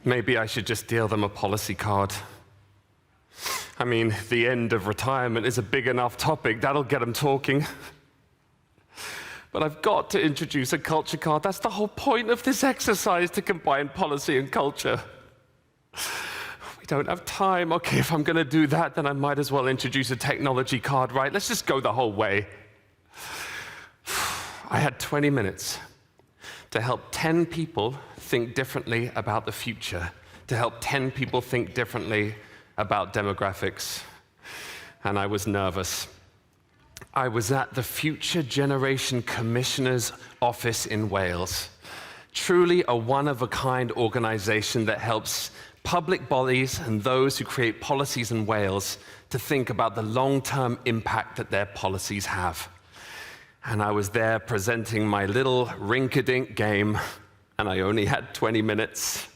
Maybe I should just deal them a policy card. I mean, the end of retirement is a big enough topic. That'll get them talking. But I've got to introduce a culture card. That's the whole point of this exercise, to combine policy and culture. We don't have time. Okay, if I'm going to do that, then I might as well introduce a technology card, right? Let's just go the whole way. I had 20 minutes to help 10 people think differently about the future, to help 10 people think differently about demographics. And I was nervous. I was at the Future Generation Commissioner's office in Wales. Truly a one-of-a-kind organization that helps public bodies and those who create policies in Wales to think about the long-term impact that their policies have. And I was there presenting my little rink-a-dink game, and I only had 20 minutes.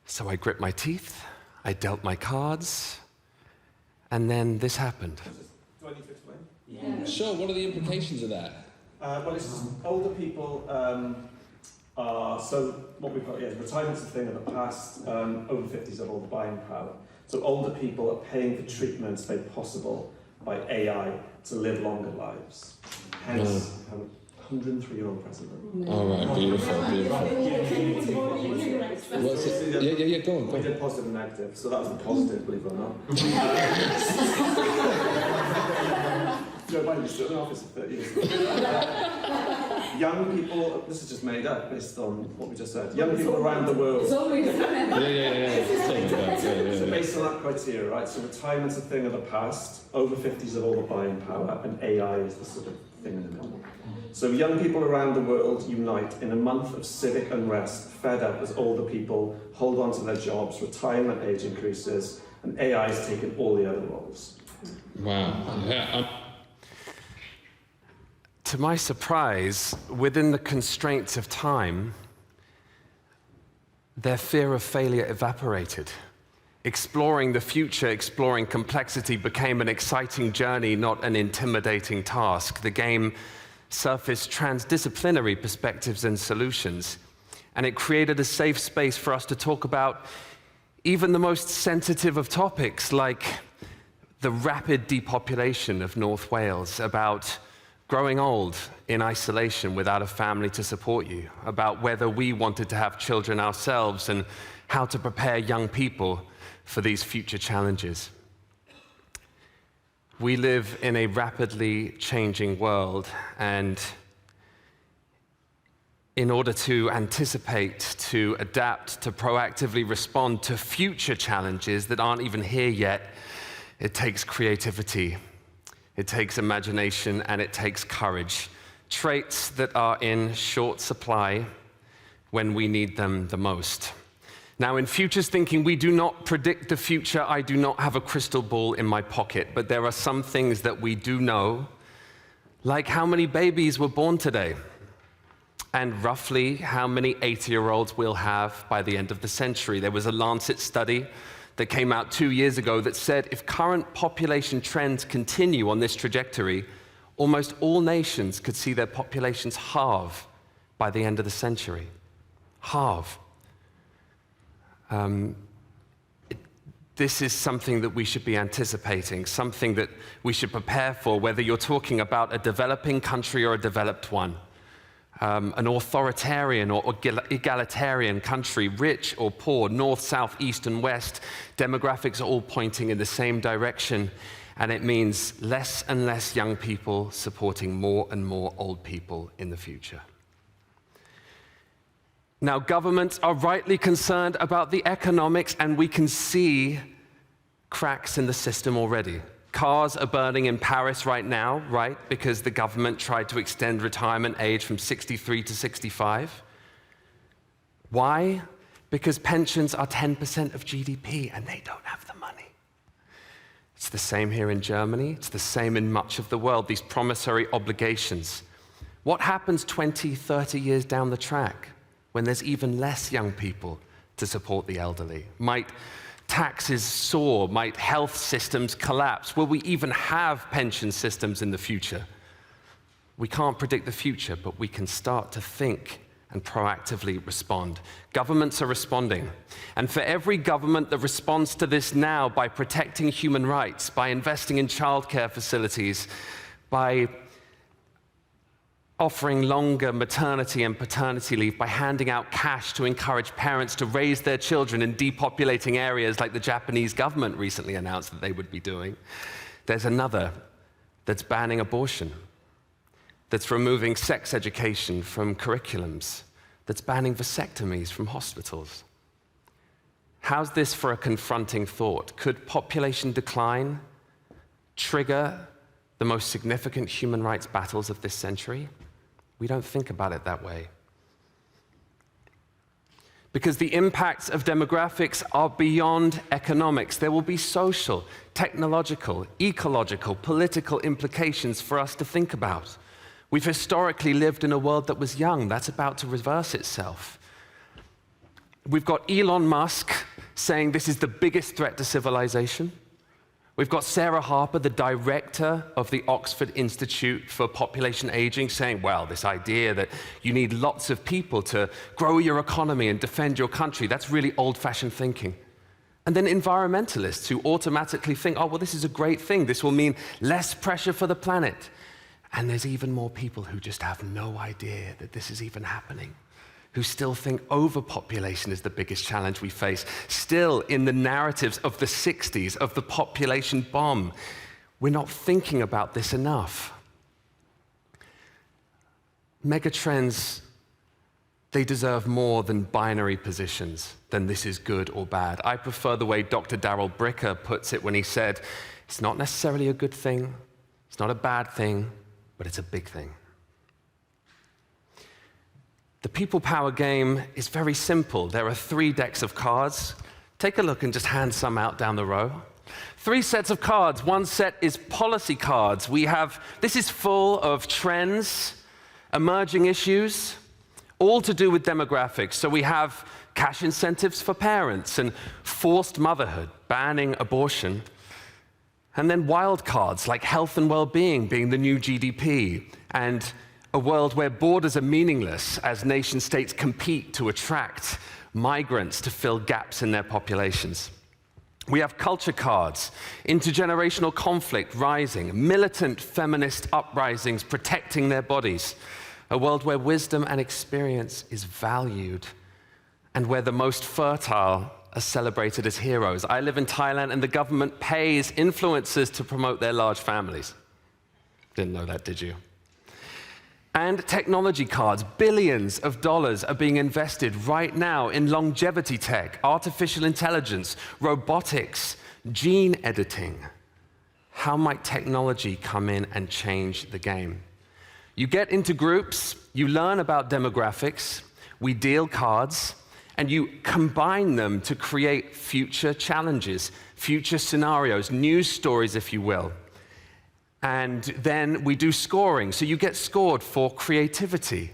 So I gripped my teeth, I dealt my cards, and then this happened. Do I need to explain? Yeah. Sure, what are the implications of that? Well, it's just older people so what we've got, retirement's a thing of the past, over 50s have all the buying power. So older people are paying for treatments made possible by AI to live longer lives. Hence, have a 103-year-old president. All right, beautiful, beautiful. What's it? Yeah, go on. We did positive and negative, so that was the positive, believe it or not. Joe Biden was still in office for 30 years. Young people, this is just made up based on what we just said. Young people around the world. Yeah. So based on that criteria, right? So retirement's a thing of the past. Over 50s have all the buying power, and AI is the sort of thing in the middle. So young people around the world unite in a month of civic unrest, fed up as older people hold on to their jobs, retirement age increases, and AI has taken all the other roles. Wow. Yeah. To my surprise, within the constraints of time, their fear of failure evaporated. Exploring the future, exploring complexity became an exciting journey, not an intimidating task. The game surfaced transdisciplinary perspectives and solutions, and it created a safe space for us to talk about even the most sensitive of topics, like the rapid depopulation of North Wales, about growing old in isolation without a family to support you, about whether we wanted to have children ourselves and how to prepare young people for these future challenges. We live in a rapidly changing world, and in order to anticipate, to adapt, to proactively respond to future challenges that aren't even here yet, it takes creativity. It takes imagination, and it takes courage, traits that are in short supply when we need them the most. Now, in futures thinking, we do not predict the future. I do not have a crystal ball in my pocket, but there are some things that we do know, like how many babies were born today, and roughly how many 80-year-olds we'll have by the end of the century. There was a Lancet study that came out 2 years ago that said if current population trends continue on this trajectory, almost all nations could see their populations halve by the end of the century. Halve. This is something that we should be anticipating, something that we should prepare for, whether you're talking about a developing country or a developed one. An authoritarian or egalitarian country, rich or poor, north, south, east, and west, demographics are all pointing in the same direction, and it means less and less young people supporting more and more old people in the future. Now, governments are rightly concerned about the economics, and we can see cracks in the system already. Cars are burning in Paris right now, right? Because the government tried to extend retirement age from 63 to 65. Why? Because pensions are 10% of GDP and they don't have the money. It's the same here in Germany. It's the same in much of the world, these promissory obligations. What happens 20, 30 years down the track when there's even less young people to support the elderly? Might taxes soar? Might health systems collapse? Will we even have pension systems in the future? We can't predict the future, but we can start to think and proactively respond. Governments are responding. And for every government that responds to this now by protecting human rights, by investing in childcare facilities, by offering longer maternity and paternity leave, by handing out cash to encourage parents to raise their children in depopulating areas like the Japanese government recently announced that they would be doing, there's another that's banning abortion, that's removing sex education from curriculums, that's banning vasectomies from hospitals. How's this for a confronting thought? Could population decline trigger the most significant human rights battles of this century? We don't think about it that way. Because the impacts of demographics are beyond economics. There will be social, technological, ecological, political implications for us to think about. We've historically lived in a world that was young. That's about to reverse itself. We've got Elon Musk saying this is the biggest threat to civilization. We've got Sarah Harper, the director of the Oxford Institute for Population Aging, saying, well, this idea that you need lots of people to grow your economy and defend your country, that's really old-fashioned thinking. And then environmentalists who automatically think, oh, well, this is a great thing. This will mean less pressure for the planet. And there's even more people who just have no idea that this is even happening, who still think overpopulation is the biggest challenge we face, still in the narratives of the 60s, of the population bomb. We're not thinking about this enough. Megatrends, they deserve more than binary positions, than this is good or bad. I prefer the way Dr. Darrell Bricker puts it when he said, it's not necessarily a good thing, it's not a bad thing, but it's a big thing. The people power game is very simple. There are 3 decks of cards. Take a look and just hand some out down the row. 3 sets of cards. One set is policy cards. This is full of trends, emerging issues, all to do with demographics. So we have cash incentives for parents and forced motherhood, banning abortion. And then wild cards like health and well-being being the new GDP, and a world where borders are meaningless as nation-states compete to attract migrants to fill gaps in their populations. We have culture cards, intergenerational conflict rising, militant feminist uprisings protecting their bodies, a world where wisdom and experience is valued, and where the most fertile are celebrated as heroes. I live in Thailand, and the government pays influencers to promote their large families. Didn't know that, did you? And technology cards, billions of dollars are being invested right now in longevity tech, artificial intelligence, robotics, gene editing. How might technology come in and change the game? You get into groups, you learn about demographics, we deal cards, and you combine them to create future challenges, future scenarios, news stories, if you will. And then we do scoring. So you get scored for creativity,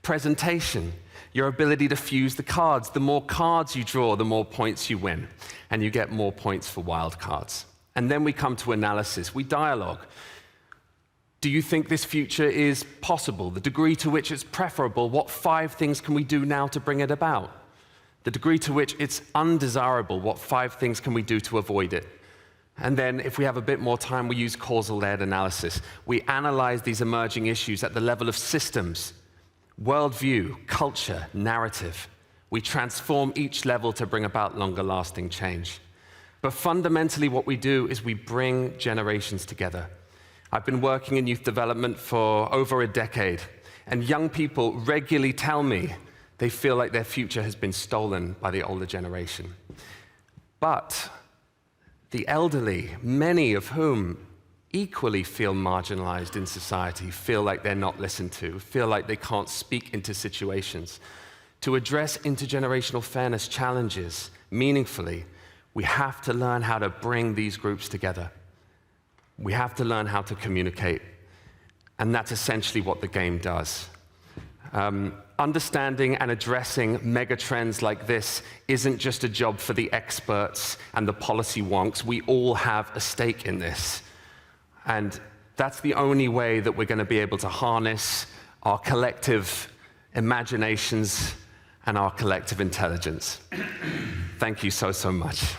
presentation, your ability to fuse the cards. The more cards you draw, the more points you win. And you get more points for wild cards. And then we come to analysis. We dialogue. Do you think this future is possible? The degree to which it's preferable? What 5 things can we do now to bring it about? The degree to which it's undesirable? What 5 things can we do to avoid it? And then, if we have a bit more time, we use causal-led analysis. We analyze these emerging issues at the level of systems, worldview, culture, narrative. We transform each level to bring about longer-lasting change. But fundamentally, what we do is we bring generations together. I've been working in youth development for over a decade, and young people regularly tell me they feel like their future has been stolen by the older generation. But the elderly, many of whom equally feel marginalized in society, feel like they're not listened to, feel like they can't speak into situations. To address intergenerational fairness challenges meaningfully, we have to learn how to bring these groups together. We have to learn how to communicate. And that's essentially what the game does. Understanding and addressing megatrends like this isn't just a job for the experts and the policy wonks. We all have a stake in this. And That's the only way that we're going to be able to harness our collective imaginations and our collective intelligence. Thank you so, so much.